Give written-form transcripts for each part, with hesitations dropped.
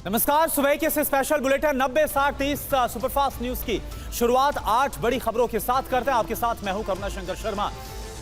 नमस्कार, सुबह के इस स्पेशल बुलेटिन 90-60-30 सुपरफास्ट न्यूज की शुरुआत 8 बड़ी खबरों के साथ करते हैं। आपके साथ मैं हूं करुणा शंकर शर्मा।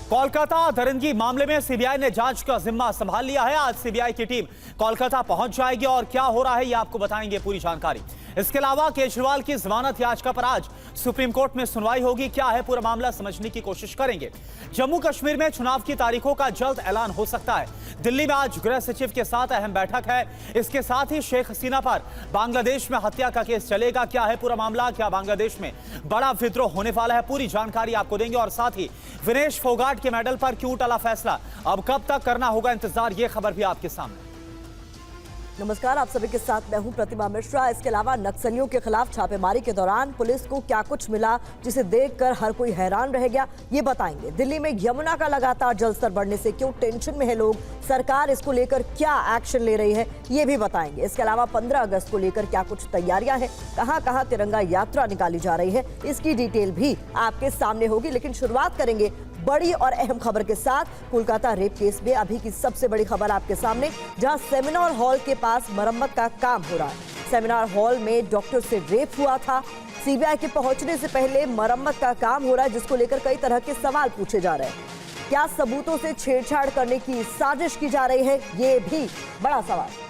कोलकाता दरिंदगी मामले में सीबीआई ने जांच का जिम्मा संभाल लिया है। आज सीबीआई की टीम कोलकाता पहुंच जाएगी और क्या हो रहा है ये आपको बताएंगे पूरी जानकारी। इसके अलावा केजरीवाल की जमानत याचिका पर आज सुप्रीम कोर्ट में सुनवाई होगी। क्या है पूरा मामला, समझने की कोशिश करेंगे। जम्मू कश्मीर में चुनाव की तारीखों का जल्द ऐलान हो सकता है। दिल्ली में आज गृह सचिव के साथ अहम बैठक है। इसके साथ ही शेख हसीना पर बांग्लादेश में हत्या का केस चलेगा। क्या है पूरा मामला, क्या बांग्लादेश में बड़ा विद्रोह होने वाला है, पूरी जानकारी आपको देंगे। और साथ ही विनेश फोगाट के मेडल पर क्यों टला फैसला, अब कब तक करना होगा इंतजार, ये खबर भी आपके सामने। नमस्कार, आप सभी के साथ मैं हूं प्रतिमा मिश्रा। इसके अलावा नक्सलियों के खिलाफ छापेमारी के दौरान पुलिस को क्या कुछ मिला जिसे देखकर हर कोई हैरान रह गया, ये बताएंगे। दिल्ली में यमुना का लगातार जलस्तर बढ़ने से क्यों टेंशन में है लोग, सरकार इसको लेकर क्या एक्शन ले रही है, ये भी बताएंगे। इसके अलावा 15 अगस्त को लेकर क्या कुछ तैयारियां हैं, कहां-कहां तिरंगा यात्रा निकाली जा रही है, इसकी डिटेल भी आपके सामने होगी। लेकिन शुरुआत करेंगे बड़ी और अहम खबर के साथ। कोलकाता रेप केस में अभी की सबसे बड़ी खबर आपके सामने, जहां सेमिनार हॉल के पास मरम्मत का काम हो रहा है। सेमिनार हॉल में डॉक्टर से रेप हुआ था। सीबीआई के पहुंचने से पहले मरम्मत का काम हो रहा है, जिसको लेकर कई तरह के सवाल पूछे जा रहे हैं। क्या सबूतों से छेड़छाड़ करने की साजिश की जा रही है, ये भी बड़ा सवाल।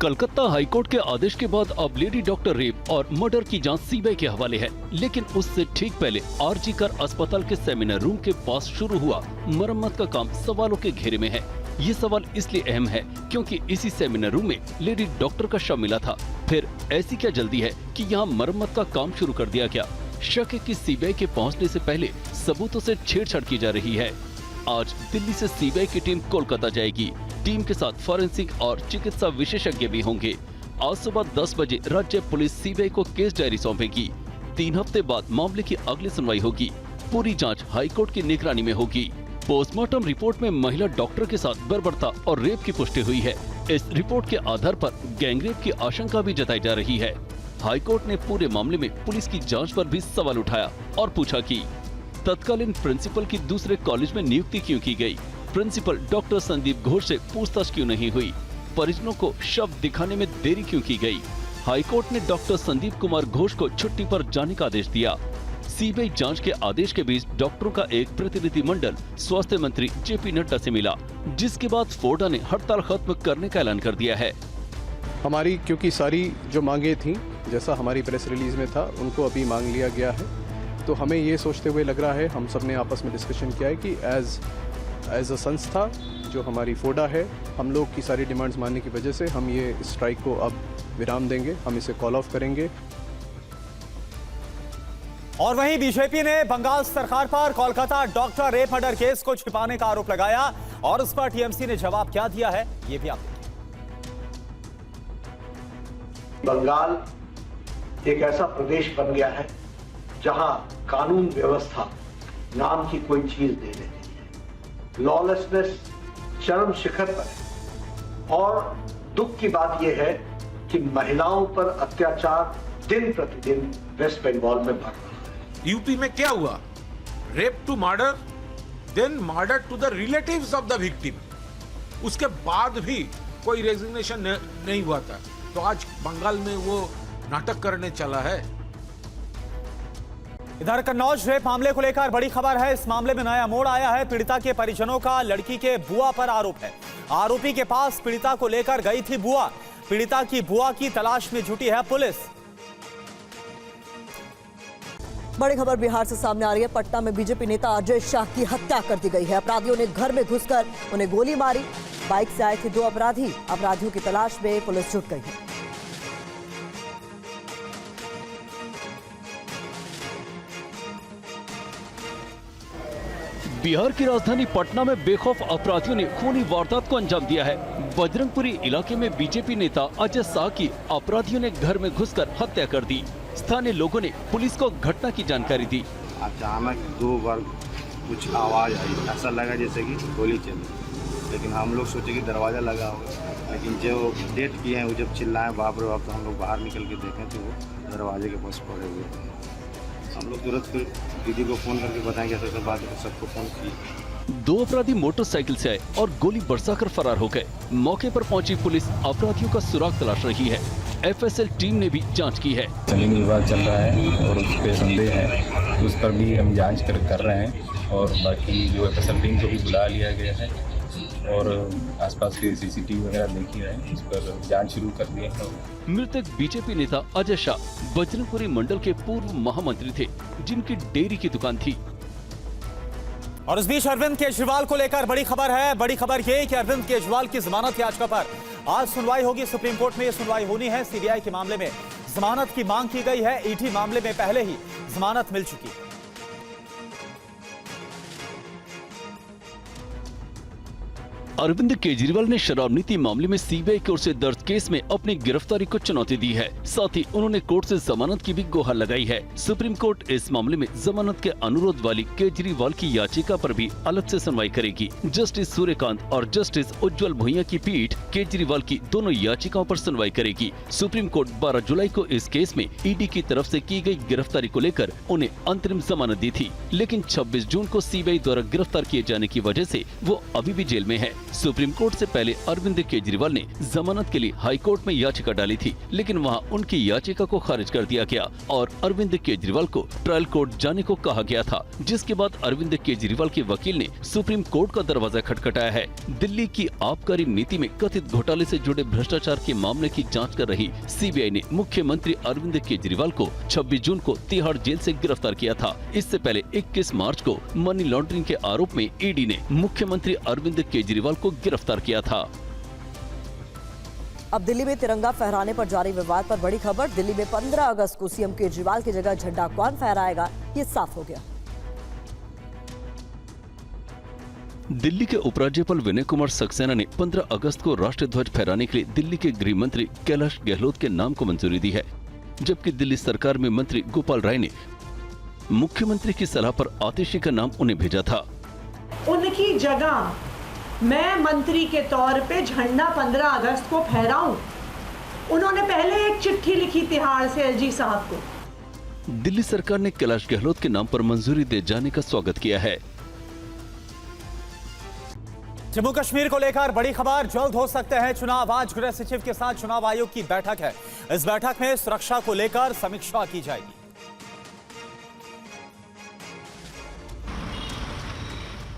कलकत्ता हाईकोर्ट के आदेश के बाद अब लेडी डॉक्टर रेप और मर्डर की जांच सीबीआई के हवाले है। लेकिन उससे ठीक पहले आरजी कर अस्पताल के सेमिनार रूम के पास शुरू हुआ मरम्मत का काम सवालों के घेरे में है। ये सवाल इसलिए अहम है क्योंकि इसी सेमिनार रूम में लेडी डॉक्टर का शव मिला था। फिर ऐसी क्या जल्दी है कि यहाँ मरम्मत का काम शुरू कर दिया गया? शक है कि सीबीआई के पहुँचने से पहले सबूतों से छेड़छाड़ की जा रही है। आज दिल्ली से सीबीआई की टीम कोलकाता जाएगी। टीम के साथ फॉरेंसिक और चिकित्सा विशेषज्ञ भी होंगे। आज सुबह 10 बजे राज्य पुलिस सीबीआई को केस डायरी सौंपेगी। 3 हफ्ते बाद मामले की अगली सुनवाई होगी। पूरी जांच हाईकोर्ट की निगरानी में होगी। पोस्टमार्टम रिपोर्ट में महिला डॉक्टर के साथ बर्बरता और रेप की पुष्टि हुई है। इस रिपोर्ट के आधार पर गैंगरेप की आशंका भी जताई जा रही है। हाईकोर्ट ने पूरे मामले में पुलिस की जाँच पर भी सवाल उठाया और पूछा कि तत्कालीन प्रिंसिपल की दूसरे कॉलेज में नियुक्ति क्यों की गई? प्रिंसिपल डॉक्टर संदीप घोष से पूछताछ क्यों नहीं हुई? परिजनों को शव दिखाने में देरी क्यों की गई? हाईकोर्ट ने डॉक्टर संदीप कुमार घोष को छुट्टी पर जाने का आदेश दिया। सीबीआई जांच के आदेश के बीच डॉक्टरों का एक प्रतिनिधि मंडल स्वास्थ्य मंत्री जेपी नड्डा से मिला, जिसके बाद फोडा ने हड़ताल खत्म करने का ऐलान कर दिया है। हमारी क्योंकि सारी जो मांगे थी, जैसा हमारी प्रेस रिलीज में था, उनको अभी मांग लिया गया है। तो हमें ये सोचते हुए लग रहा है, हम सब ने आपस में डिस्कशन किया है कि एज अ संस्था जो हमारी फोडा है, हम लोग की सारी डिमांड्स मानने की वजह से हम ये स्ट्राइक को अब विराम देंगे, हम इसे कॉल ऑफ करेंगे। और वहीं बीजेपी ने बंगाल सरकार पर Kolkata doctor rape murder case को छिपाने का आरोप लगाया और उस पर टीएमसी ने जवाब क्या दिया है, ये भी आप बंगाल एक ऐसा प्रदेश बन गया है जहां कानून व्यवस्था नाम की कोई चीज नहीं रहती है। लॉलेसनेस चरम शिखर पर है और दुख की बात यह है कि महिलाओं पर अत्याचार दिन प्रतिदिन वेस्ट बंगाल में बढ़ रहा है। यूपी में क्या हुआ? Rape to murder, then murder to the relatives of the victim. उसके बाद भी कोई रेजिग्नेशन नहीं हुआ था, तो आज बंगाल में वो नाटक करने चला है। इधर कन्नौज रेप मामले को लेकर बड़ी खबर है। इस मामले में नया मोड़ आया है। पीड़िता के परिजनों का लड़की के बुआ पर आरोप है। आरोपी के पास पीड़िता को लेकर गई थी बुआ। पीड़िता की बुआ की तलाश में जुटी है पुलिस। बड़ी खबर बिहार से सामने आ रही है। पटना में बीजेपी नेता अजय शाह की हत्या कर दी गई है। अपराधियों ने घर में घुसकर उन्हें गोली मारी। बाइक से आए थे 2 अपराधी। अपराधियों की तलाश में पुलिस जुट गई है। बिहार की राजधानी पटना में बेखौफ अपराधियों ने खूनी वारदात को अंजाम दिया है। बजरंगपुरी इलाके में बीजेपी नेता अजय शाह की अपराधियों ने घर में घुसकर हत्या कर दी। स्थानीय लोगों ने पुलिस को घटना की जानकारी दी। अचानक 2 बार कुछ आवाज आई, ऐसा लगा जैसे कि गोली चली, लेकिन हम लोग सोचे कि दरवाजा लगा होगा, लेकिन जो डेट किए हैं वो जब चिल्लाए बाप रे बाप, तो हम लोग बाहर निकल के देखें तो वो दरवाजे के पास पड़े हुए। हम लोग तुरंत फिर दीदी को फ़ोन करके बताएं कि ऐसा बात है, सबको फ़ोन किए। दो अपराधी मोटरसाइकिल से आए और गोली बरसाकर फरार हो गए। मौके पर पहुंची पुलिस अपराधियों का सुराग तलाश रही है। एफएसएल टीम ने भी जांच की है। संदिग्ध विवाद चल रहा है और उस पे संदेह है, उस पर भी हम जांच कर रहे हैं और बाकी जो एफएसएल टीम को भी बुला लिया गया है और आसपास के सीसीटीवी वगैरह देख ही रहे हैं, इस पर जांच शुरू कर दी है। मृतक बीजेपी नेता अजय शाह बजरंगपुरी मंडल के पूर्व महामंत्री थे, जिनकी डेयरी की दुकान थी। और इस बीच अरविंद केजरीवाल को लेकर बड़ी खबर है। बड़ी खबर ये कि अरविंद केजरीवाल की जमानत याचिका पर आज सुनवाई होगी। सुप्रीम कोर्ट में ये सुनवाई होनी है। सीबीआई के मामले में जमानत की मांग की गई है। ईडी मामले में पहले ही जमानत मिल चुकी है। अरविंद केजरीवाल ने शराब नीति मामले में सीबीआई की ओर से दर्ज केस में अपनी गिरफ्तारी को चुनौती दी है। साथ ही उन्होंने कोर्ट से जमानत की भी गुहार लगाई है। सुप्रीम कोर्ट इस मामले में जमानत के अनुरोध वाली केजरीवाल की याचिका पर भी अलग से सुनवाई करेगी। जस्टिस सूर्यकांत और जस्टिस उज्जवल भुइयां की पीठ केजरीवाल की दोनों याचिकाओं पर सुनवाई करेगी। सुप्रीम कोर्ट 12 जुलाई को इस केस में ईडी की तरफ से की गई गिरफ्तारी को लेकर उन्हें अंतरिम जमानत दी थी, लेकिन 26 जून को सीबीआई द्वारा गिरफ्तार किए जाने की वजह से वो अभी भी जेल में है। सुप्रीम कोर्ट से पहले अरविंद केजरीवाल ने जमानत के लिए हाई कोर्ट में याचिका डाली थी, लेकिन वहां उनकी याचिका को खारिज कर दिया गया और अरविंद केजरीवाल को ट्रायल कोर्ट जाने को कहा गया था, जिसके बाद अरविंद केजरीवाल के वकील ने सुप्रीम कोर्ट का दरवाजा खटखटाया है। दिल्ली की आबकारी नीति में कथित घोटाले से जुड़े भ्रष्टाचार के मामले की जाँच कर रही सीबीआई ने मुख्यमंत्री अरविंद केजरीवाल को 26 जून को तिहाड़ जेल से गिरफ्तार किया था। इससे पहले 21 मार्च को मनी लॉन्ड्रिंग के आरोप में ईडी ने मुख्यमंत्री अरविंद केजरीवाल को गिरफ्तार किया था। अब दिल्ली में तिरंगा फहराने पर जारी विवाद पर बड़ी खबर। दिल्ली में 15 अगस्त को सीएम केजरीवाल की जगह झंडा कौन फहराएगा, ये साफ हो गया। दिल्ली के उपराज्यपाल विनय कुमार सक्सेना ने 15 अगस्त को राष्ट्रीय ध्वज फहराने के लिए दिल्ली के गृह मंत्री कैलाश गहलोत के नाम को मंजूरी दी है, जबकि दिल्ली सरकार में मंत्री गोपाल राय ने मुख्यमंत्री की सलाह पर आतिशी का नाम उन्हें भेजा था। उनकी जगह मैं मंत्री के तौर पे झंडा 15 अगस्त को फहराऊं। उन्होंने पहले एक चिट्ठी लिखी तिहाड़ से एलजी साहब को। दिल्ली सरकार ने कैलाश गहलोत के नाम पर मंजूरी दे जाने का स्वागत किया है। जम्मू कश्मीर को लेकर बड़ी खबर। जल्द हो सकते हैं चुनाव। आज गृह सचिव के साथ चुनाव आयोग की बैठक है। इस बैठक में सुरक्षा को लेकर समीक्षा की जाएगी।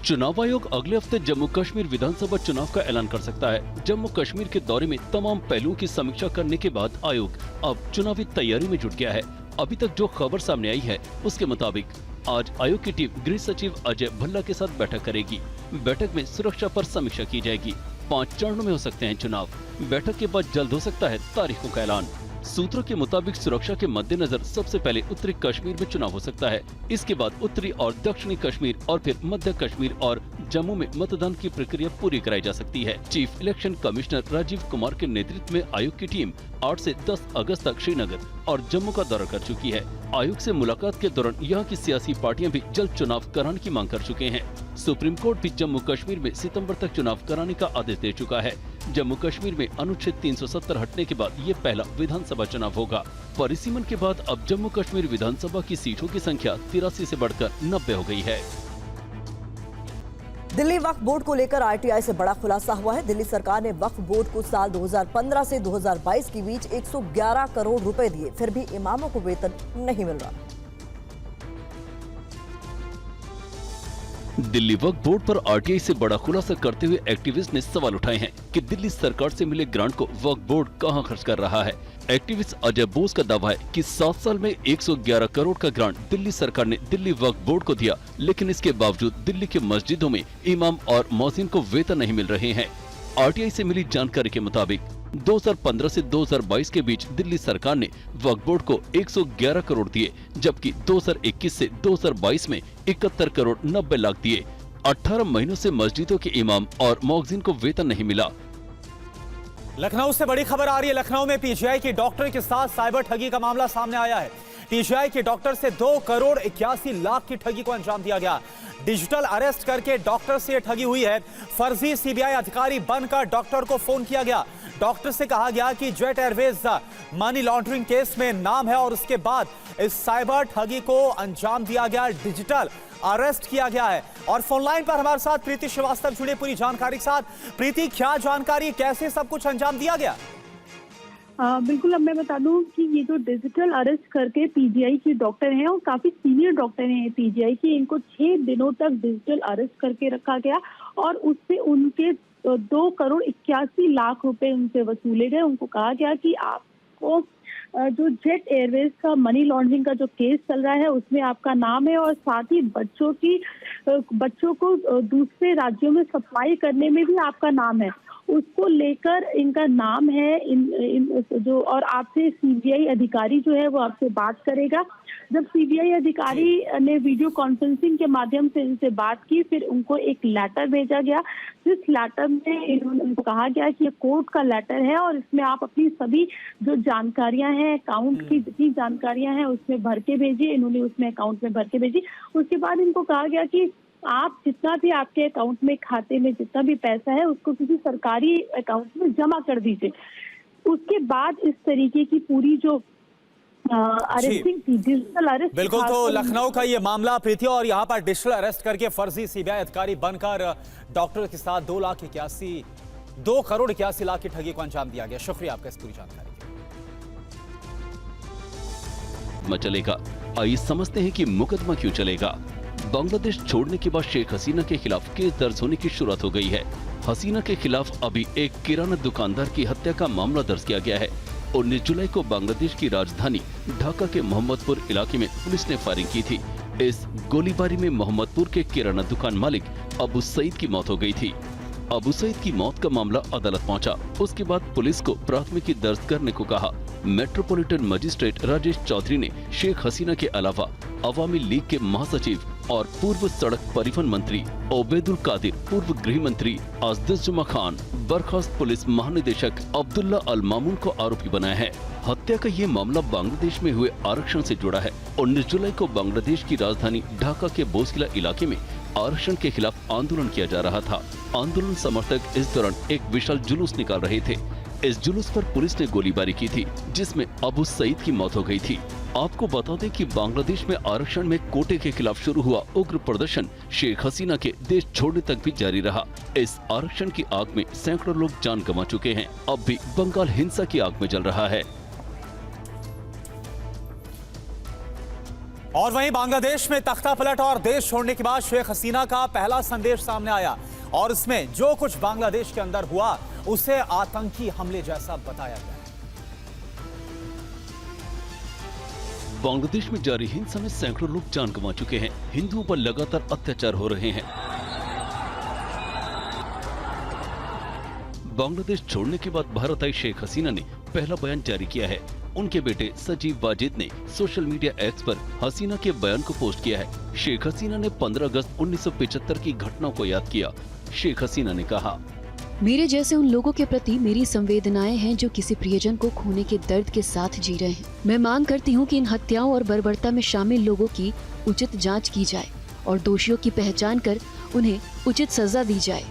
चुनाव आयोग अगले हफ्ते जम्मू कश्मीर विधानसभा चुनाव का ऐलान कर सकता है। जम्मू कश्मीर के दौरे में तमाम पहलुओं की समीक्षा करने के बाद आयोग अब चुनावी तैयारी में जुट गया है। अभी तक जो खबर सामने आई है उसके मुताबिक आज आयोग की टीम गृह सचिव अजय भल्ला के साथ बैठक करेगी। बैठक में सुरक्षा पर समीक्षा की जाएगी। 5 चरणों में हो सकते हैं चुनाव। बैठक के बाद जल्द हो सकता है तारीखों का ऐलान। सूत्रों के मुताबिक सुरक्षा के मद्देनजर सबसे पहले उत्तरी कश्मीर में चुनाव हो सकता है। इसके बाद उत्तरी और दक्षिणी कश्मीर और फिर मध्य कश्मीर और जम्मू में मतदान की प्रक्रिया पूरी कराई जा सकती है। Chief election commissioner Rajiv Kumar के नेतृत्व में आयोग की टीम 8 से 10 अगस्त तक श्रीनगर और जम्मू का दौरा कर चुकी है। आयोग से मुलाकात के दौरान यहाँ की सियासी पार्टियां भी जल्द चुनाव कराने की मांग कर चुके हैं। सुप्रीम कोर्ट भी जम्मू कश्मीर में सितंबर तक चुनाव कराने का आदेश दे चुका है। जम्मू कश्मीर में अनुच्छेद 370 हटने के बाद ये पहला विधानसभा चुनाव होगा। परिसीमन के बाद अब जम्मू कश्मीर विधानसभा की सीटों की संख्या 83 से बढ़कर 90 हो गई है। दिल्ली वक्फ बोर्ड को लेकर आरटीआई से बड़ा खुलासा हुआ है। दिल्ली सरकार ने वक्फ बोर्ड को साल 2015 से 2022 के बीच 111 करोड़ रुपए दिए, फिर भी इमामों को वेतन नहीं मिल रहा। दिल्ली वक्फ बोर्ड पर आरटीआई से बड़ा खुलासा करते हुए एक्टिविस्ट ने सवाल उठाए हैं कि दिल्ली सरकार से मिले ग्रांट को वक्फ बोर्ड कहां खर्च कर रहा है। एक्टिविस्ट अजय बोस का दावा है कि 7 साल में 111 करोड़ का ग्रांट दिल्ली सरकार ने दिल्ली वक्फ बोर्ड को दिया, लेकिन इसके बावजूद दिल्ली के मस्जिदों में इमाम और मौजिन को वेतन नहीं मिल रहे हैं। आरटीआई से मिली जानकारी के मुताबिक 2015 से 2022 के बीच दिल्ली सरकार ने वक्फ बोर्ड को 111 करोड़ दिए, जबकि 2021 से 2022 में 71 करोड़ 90 लाख दिए। 18 महीनों से मस्जिदों के इमाम और मौजिन को वेतन नहीं मिला। लखनऊ से बड़ी खबर आ रही है। लखनऊ में पीजीआई के डॉक्टर के साथ साइबर ठगी का मामला सामने आया है। पीजीआई के डॉक्टर से 2 करोड़ 81 लाख की ठगी को अंजाम दिया गया। डिजिटल अरेस्ट करके डॉक्टर से ठगी हुई है। फर्जी सीबीआई अधिकारी बनकर डॉक्टर को फोन किया गया। डॉक्टर से कहा गया कि jet Airways money laundering case में नाम है और उसके बाद इस साइबर ठगी को अंजाम दिया गया। डिजिटल अरेस्ट किया गया है। और फोन लाइन पर हमारे साथ प्रीति श्रीवास्तव जुड़े पूरी जानकारी के साथ। प्रीति, क्या जानकारी, कैसे सब कुछ अंजाम दिया गया? बिल्कुल, अब मैं बता दूं कि ये जो डिजिटल अरेस्ट करके पीजीआई के डॉक्टर हैं और काफी सीनियर डॉक्टर हैं पीजीआई के, इनको 6 दिनों तक डिजिटल अरेस्ट करके रखा गया और उससे उनके 2 करोड़ 81 लाख रुपए उनसे वसूले गए। उनको कहा गया कि आपको जो जेट एयरवेज का मनी लॉन्ड्रिंग का जो केस चल रहा है उसमें आपका नाम है और साथ ही बच्चों को दूसरे राज्यों में सप्लाई करने में भी आपका नाम है, उसको लेकर इनका नाम है। जो और आपसे सीबीआई अधिकारी जो है वो आपसे बात करेगा। जब सीबीआई अधिकारी ने वीडियो कॉन्फ्रेंसिंग के माध्यम से इनसे बात की, फिर उनको एक लेटर भेजा गया, जिस लेटर में इन्होंने कहा गया कि ये कोर्ट का लेटर है और इसमें आप अपनी सभी जो जानकारियां हैं, अकाउंट की जितनी जानकारियां हैं उसमें भर के भेजिए। इन्होंने उसमें अकाउंट में भर के भेजी। उसके बाद इनको कहा गया कि आप जितना भी आपके अकाउंट में, खाते में जितना भी पैसा है उसको किसी सरकारी अकाउंट में जमा कर दीजिए। उसके बाद इस तरीके की पूरी जो अरेस्टिंग थी, डिजिटल अरेस्ट। बिल्कुल, तो लखनऊ का ये मामला प्रीति, और यहाँ पर डिजिटल अरेस्ट करके फर्जी सीबीआई अधिकारी बनकर डॉक्टर के साथ 2 करोड़ 81 लाख की ठगी को अंजाम दिया गया। शुक्रिया आपका इस पूरी जानकारी में चलेगा। आइए समझते हैं कि मुकदमा क्यों चलेगा। बांग्लादेश छोड़ने के बाद शेख हसीना के खिलाफ केस दर्ज होने की शुरुआत हो गई है। हसीना के खिलाफ अभी एक किराना दुकानदार की हत्या का मामला दर्ज किया गया है। 19 जुलाई को बांग्लादेश की राजधानी ढाका के मोहम्मदपुर इलाके में पुलिस ने फायरिंग की थी। इस गोलीबारी में मोहम्मदपुर के किराना दुकान मालिक अबू सईद की मौत हो गई थी। अबू सईद की मौत का मामला अदालत पहुंचा। उसके बाद पुलिस को प्राथमिकी दर्ज करने को कहा। मेट्रोपॉलिटन मजिस्ट्रेट राजेश चौधरी ने शेख हसीना के अलावा अवामी लीग के महासचिव और पूर्व सड़क परिवहन मंत्री ओबेदुल कादिर, पूर्व गृह मंत्री आजदुज्जमा खान, बर्खास्त पुलिस महानिदेशक अब्दुल्ला अल मामून को आरोपी बनाया है। हत्या का ये मामला बांग्लादेश में हुए आरक्षण से जुड़ा है। 19 जुलाई को बांग्लादेश की राजधानी ढाका के बोसकिला इलाके में आरक्षण के खिलाफ आंदोलन किया जा रहा था। आंदोलन समर्थक इस दौरान एक विशाल जुलूस निकाल रहे थे। इस जुलूस पर पुलिस ने गोलीबारी की थी, जिसमें अबू सईद की मौत हो गई थी। आपको बता दें कि बांग्लादेश में आरक्षण में कोटे के खिलाफ शुरू हुआ उग्र प्रदर्शन शेख हसीना के देश छोड़ने तक भी जारी रहा। इस आरक्षण की आग में सैकड़ों लोग जान गंवा चुके हैं। अब भी बंगाल हिंसा की आग में जल रहा है। और वहीं बांग्लादेश में तख्ता पलट और देश छोड़ने के बाद शेख हसीना का पहला संदेश सामने आया और इसमें जो कुछ बांग्लादेश के अंदर हुआ उसे आतंकी हमले जैसा बताया गया। बांग्लादेश में जारी हिंसा में सैकड़ों लोग जान गंवा चुके हैं। हिंदुओं पर लगातार अत्याचार हो रहे हैं। बांग्लादेश छोड़ने के बाद भारत आई शेख हसीना ने पहला बयान जारी किया है। उनके बेटे सजीव वाजिद ने सोशल मीडिया एक्स पर हसीना के बयान को पोस्ट किया है। शेख हसीना ने 15 अगस्त 1975 की घटनाओं को याद किया। शेख हसीना ने कहा, मेरे जैसे उन लोगों के प्रति मेरी संवेदनाएं हैं जो किसी प्रियजन को खोने के दर्द के साथ जी रहे हैं। मैं मांग करती हूं कि इन हत्याओं और बर्बरता में शामिल लोगों की उचित जांच की जाए और दोषियों की पहचान कर उन्हें उचित सजा दी जाए।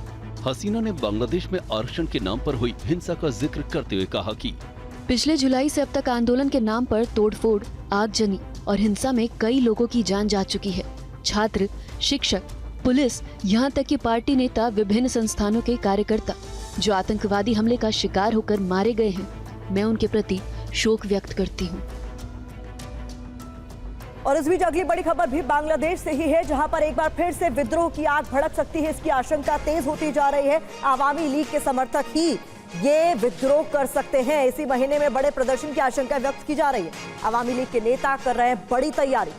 हसीना ने बांग्लादेश में आरक्षण के नाम पर हुई हिंसा का जिक्र करते हुए कहा कि पिछले जुलाई से अब तक आंदोलन के नाम पर तोड़फोड़, आगजनी और हिंसा में कई लोगों की जान जा चुकी है। छात्र, शिक्षक, पुलिस, यहाँ तक कि पार्टी नेता, विभिन्न संस्थानों के कार्यकर्ता जो आतंकवादी हमले का शिकार होकर मारे गए हैं, मैं उनके प्रति शोक व्यक्त करती हूँ। और इस बीच अगली बड़ी खबर भी बांग्लादेश से ही है, जहां पर एक बार फिर से विद्रोह की आग भड़क सकती है, इसकी आशंका तेज होती जा रही है। आवामी लीग के समर्थक ही ये विद्रोह कर सकते हैं। इसी महीने में बड़े प्रदर्शन की आशंका व्यक्त की जा रही है। आवामी लीग के नेता कर रहे हैं बड़ी तैयारी।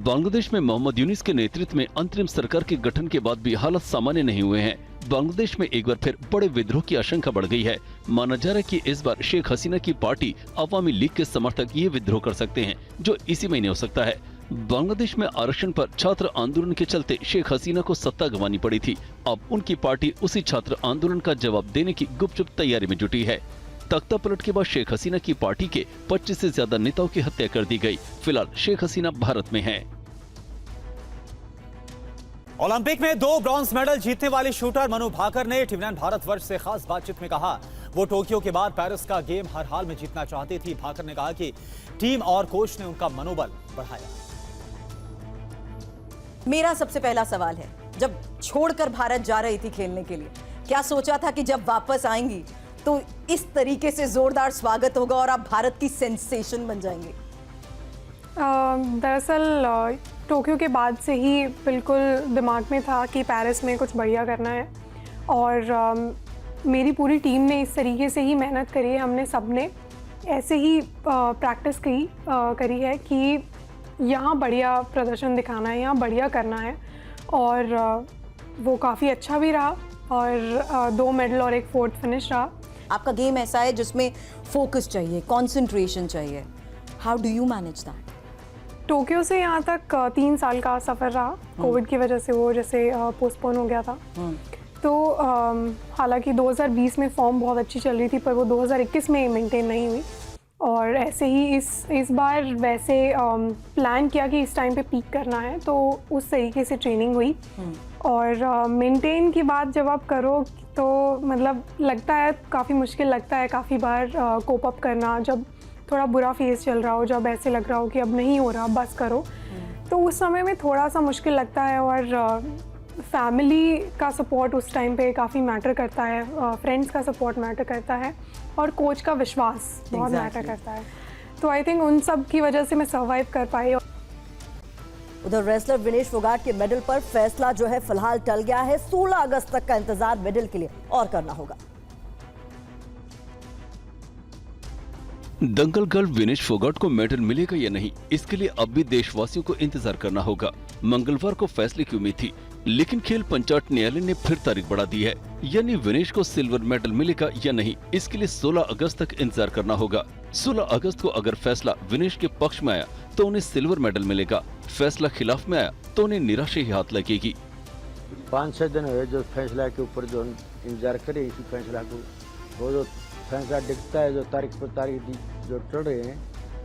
बांग्लादेश में मोहम्मद यूनिस के नेतृत्व में अंतरिम सरकार के गठन के बाद भी हालात सामान्य नहीं हुए हैं। बांग्लादेश में एक बार फिर बड़े विद्रोह की आशंका बढ़ गई है। माना जा रहा है कि इस बार शेख हसीना की पार्टी अवामी लीग के समर्थक ये विद्रोह कर सकते हैं, जो इसी महीने हो सकता है। बांग्लादेश में आरक्षण पर छात्र आंदोलन के चलते शेख हसीना को सत्ता गंवानी पड़ी थी। अब उनकी पार्टी उसी छात्र आंदोलन का जवाब देने की गुपचुप तैयारी में जुटी है। तख्ता पलट के बाद शेख हसीना की पार्टी के 25 से ज्यादा नेताओं की हत्या कर दी गई। फिलहाल शेख हसीना भारत में है। ओलंपिक में 2 ब्रॉन्ज मेडल जीतने वाले शूटर मनु भाकर ने टीवी 9 भारतवर्ष से खास बातचीत में कहा, वो टोक्यो के बाद पेरिस का गेम हर हाल में जीतना चाहती थी। भाकर ने कहा कि टीम और कोच ने उनका मनोबल बढ़ाया। मेरा सबसे पहला सवाल है, जब छोड़कर भारत जा रही थी खेलने के लिए, क्या सोचा था कि जब वापस आएंगी तो इस तरीके से जोरदार स्वागत होगा और आप भारत की सेंसेशन बन जाएंगे? दरअसल टोक्यो के बाद से ही बिल्कुल दिमाग में था कि पेरिस में कुछ बढ़िया करना है और मेरी पूरी टीम ने इस तरीके से ही मेहनत करी है। हमने सब ने ऐसे ही प्रैक्टिस करी है कि यहाँ बढ़िया प्रदर्शन दिखाना है, यहाँ बढ़िया करना है और वो काफ़ी अच्छा भी रहा और 2 मेडल और 1 4th फिनिश रहा। आपका गेम ऐसा है जिसमें फोकस चाहिए, कंसंट्रेशन चाहिए। How do you manage that? Tokyo से यहाँ तक 3 साल का सफ़र रहा। कोविड की वजह से वो जैसे पोस्टपोन हो गया था। तो हालांकि 2020 में फॉर्म बहुत अच्छी चल रही थी, पर वो 2021 में मेंटेन नहीं हुई और ऐसे ही इस बार वैसे प्लान किया कि इस टाइम पे पीक करना है, तो उस तरीके से ट्रेनिंग हुई और मेंटेन की बात जब आप करो तो मतलब लगता है काफ़ी मुश्किल लगता है काफ़ी बार कोप अप करना, जब थोड़ा बुरा फेस चल रहा हो, जब ऐसे लग रहा हो कि अब नहीं हो रहा बस करो, तो उस समय में थोड़ा सा मुश्किल लगता है और फैमिली का सपोर्ट उस टाइम पे काफ़ी मैटर करता है, फ्रेंड्स का सपोर्ट मैटर करता है और कोच का विश्वास बहुत मैटर करता है। तो आई थिंक उन सब की वजह से मैं सर्वाइव कर पाई। उधर रेसलर विनेश फोगाट के मेडल पर फैसला जो है फिलहाल टल गया है। 16 अगस्त तक का इंतजार मेडल के लिए और करना होगा। दंगल गर्ल विनेश फोगाट को मेडल मिलेगा या नहीं, इसके लिए अब भी देशवासियों को इंतजार करना होगा। मंगलवार को फैसले की उम्मीद थी, लेकिन खेल पंचायत न्यायालय ने फिर तारीख बढ़ा दी है। यानी विनेश को सिल्वर मेडल मिलेगा या नहीं, इसके लिए 16 अगस्त तक इंतजार करना होगा। 16 अगस्त को अगर फैसला विनेश के पक्ष में आया तो उन्हें सिल्वर मेडल मिलेगा, फैसला खिलाफ में आया तो उन्हें निराशा ही हाथ लगेगी। 5-6 दिन हुए जो फैसला के ऊपर जो इंतजार करे, इसी फैसला को वो जो फैसला दिखता है, जो तारीख पर तारीख जो चढ़ रहे हैं,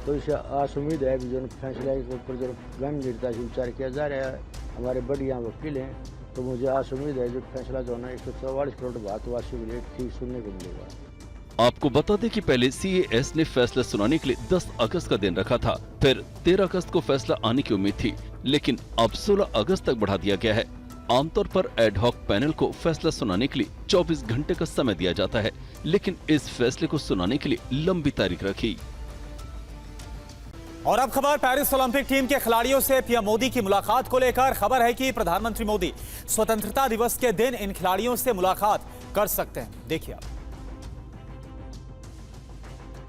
तो इसे आस उम्मीद है जो फैसला के ऊपर जो गन गिरता है विचार किया जा रहा है। हमारे बढ़िया वकील हैं, तो मुझे आस उम्मीद है जो फैसला जो है 144 करोड़ भारतवासियों के लिए ठीक सुनने को मिलेगा। आपको बता दें कि पहले CAS ने फैसला सुनाने के लिए 10 अगस्त का दिन रखा था, फिर 13 अगस्त को फैसला आने की उम्मीद थी, लेकिन अब 16 अगस्त तक बढ़ा दिया गया है। आमतौर पर एडहॉक पैनल को फैसला सुनाने के लिए 24 घंटे का समय दिया जाता है, लेकिन इस फैसले को सुनाने के लिए लंबी तारीख रखी। और अब खबर पेरिस ओलंपिक टीम के खिलाड़ियों से पीएम मोदी की मुलाकात को लेकर। खबर है कि प्रधानमंत्री मोदी स्वतंत्रता दिवस के दिन इन खिलाड़ियों से मुलाकात कर सकते हैं। देखिए आप।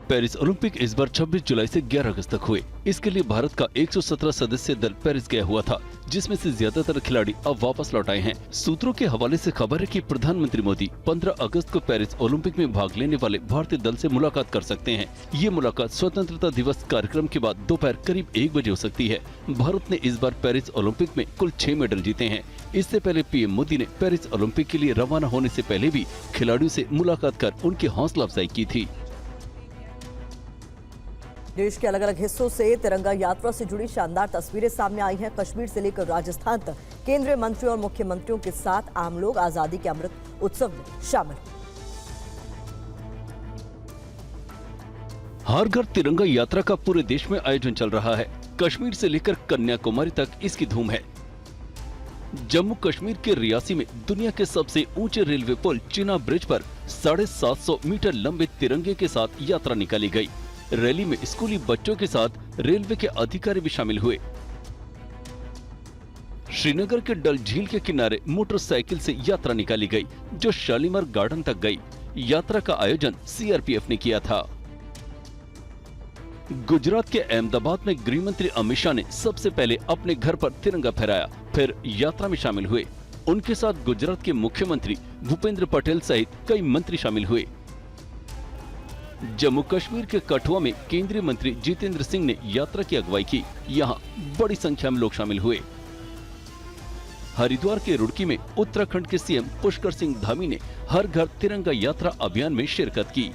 पेरिस ओलंपिक इस बार 26 जुलाई से 11 अगस्त तक हुए। इसके लिए भारत का 117 सदस्यीय दल पेरिस गया हुआ था, जिसमें से ज्यादातर खिलाड़ी अब वापस लौट आए हैं। सूत्रों के हवाले से खबर है कि प्रधानमंत्री मोदी 15 अगस्त को पेरिस ओलंपिक में भाग लेने वाले भारतीय दल से मुलाकात कर सकते हैं। ये मुलाकात स्वतंत्रता दिवस कार्यक्रम के बाद दोपहर करीब 1 बजे हो सकती है। भारत ने इस बार पेरिस ओलंपिक में कुल 6 मेडल जीते हैं। इससे पहले पीएम मोदी ने पेरिस ओलंपिक के लिए रवाना होने से पहले भी खिलाड़ियों से मुलाकात कर उनकी हौसला अफजाई की थी। देश के अलग अलग हिस्सों से तिरंगा यात्रा से जुड़ी शानदार तस्वीरें सामने आई हैं। कश्मीर से लेकर राजस्थान तक केंद्रीय मंत्रियों और मुख्यमंत्रियों के साथ आम लोग आजादी के अमृत उत्सव में शामिल। हर घर तिरंगा यात्रा का पूरे देश में आयोजन चल रहा है। कश्मीर से लेकर कन्याकुमारी तक इसकी धूम है। जम्मू कश्मीर के रियासी में दुनिया के सबसे ऊंचे रेलवे पुल चिना ब्रिज पर 750 मीटर लंबे तिरंगे के साथ यात्रा निकाली गई। रैली में स्कूली बच्चों के साथ रेलवे के अधिकारी भी शामिल हुए। श्रीनगर के डल झील के किनारे मोटरसाइकिल से यात्रा निकाली गई, जो शालीमार गार्डन तक गई। यात्रा का आयोजन CRPF ने किया था। गुजरात के अहमदाबाद में गृह मंत्री अमित शाह ने सबसे पहले अपने घर पर तिरंगा फहराया, फिर यात्रा में शामिल हुए। उनके साथ गुजरात के मुख्यमंत्री भूपेंद्र पटेल सहित कई मंत्री शामिल हुए। जम्मू कश्मीर के कठुआ में केंद्रीय मंत्री जितेंद्र सिंह ने यात्रा की अगुवाई की। यहां बड़ी संख्या में लोग शामिल हुए। हरिद्वार के रुड़की में उत्तराखंड के सीएम पुष्कर सिंह धामी ने हर घर तिरंगा यात्रा अभियान में शिरकत की।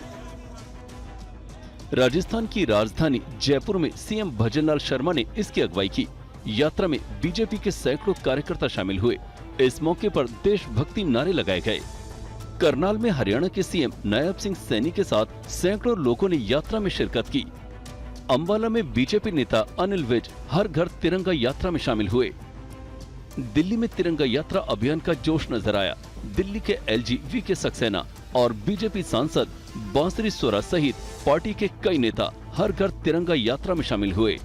राजस्थान की राजधानी जयपुर में सीएम भजनलाल शर्मा ने इसकी अगुवाई की। यात्रा में बीजेपी के सैकड़ों कार्यकर्ता शामिल हुए। इस मौके पर देशभक्ति नारे लगाए गए। करनाल में हरियाणा के सीएम नायब सिंह सैनी के साथ सैकड़ों लोगों ने यात्रा में शिरकत की। अंबाला में बीजेपी नेता अनिल विज हर घर तिरंगा यात्रा में शामिल हुए। दिल्ली में तिरंगा यात्रा अभियान का जोश नजर आया। दिल्ली के एलजी वीके सक्सेना और बीजेपी सांसद बांसुरी सोरा सहित पार्टी के कई नेता हर घर तिरंगा यात्रा में शामिल हुए।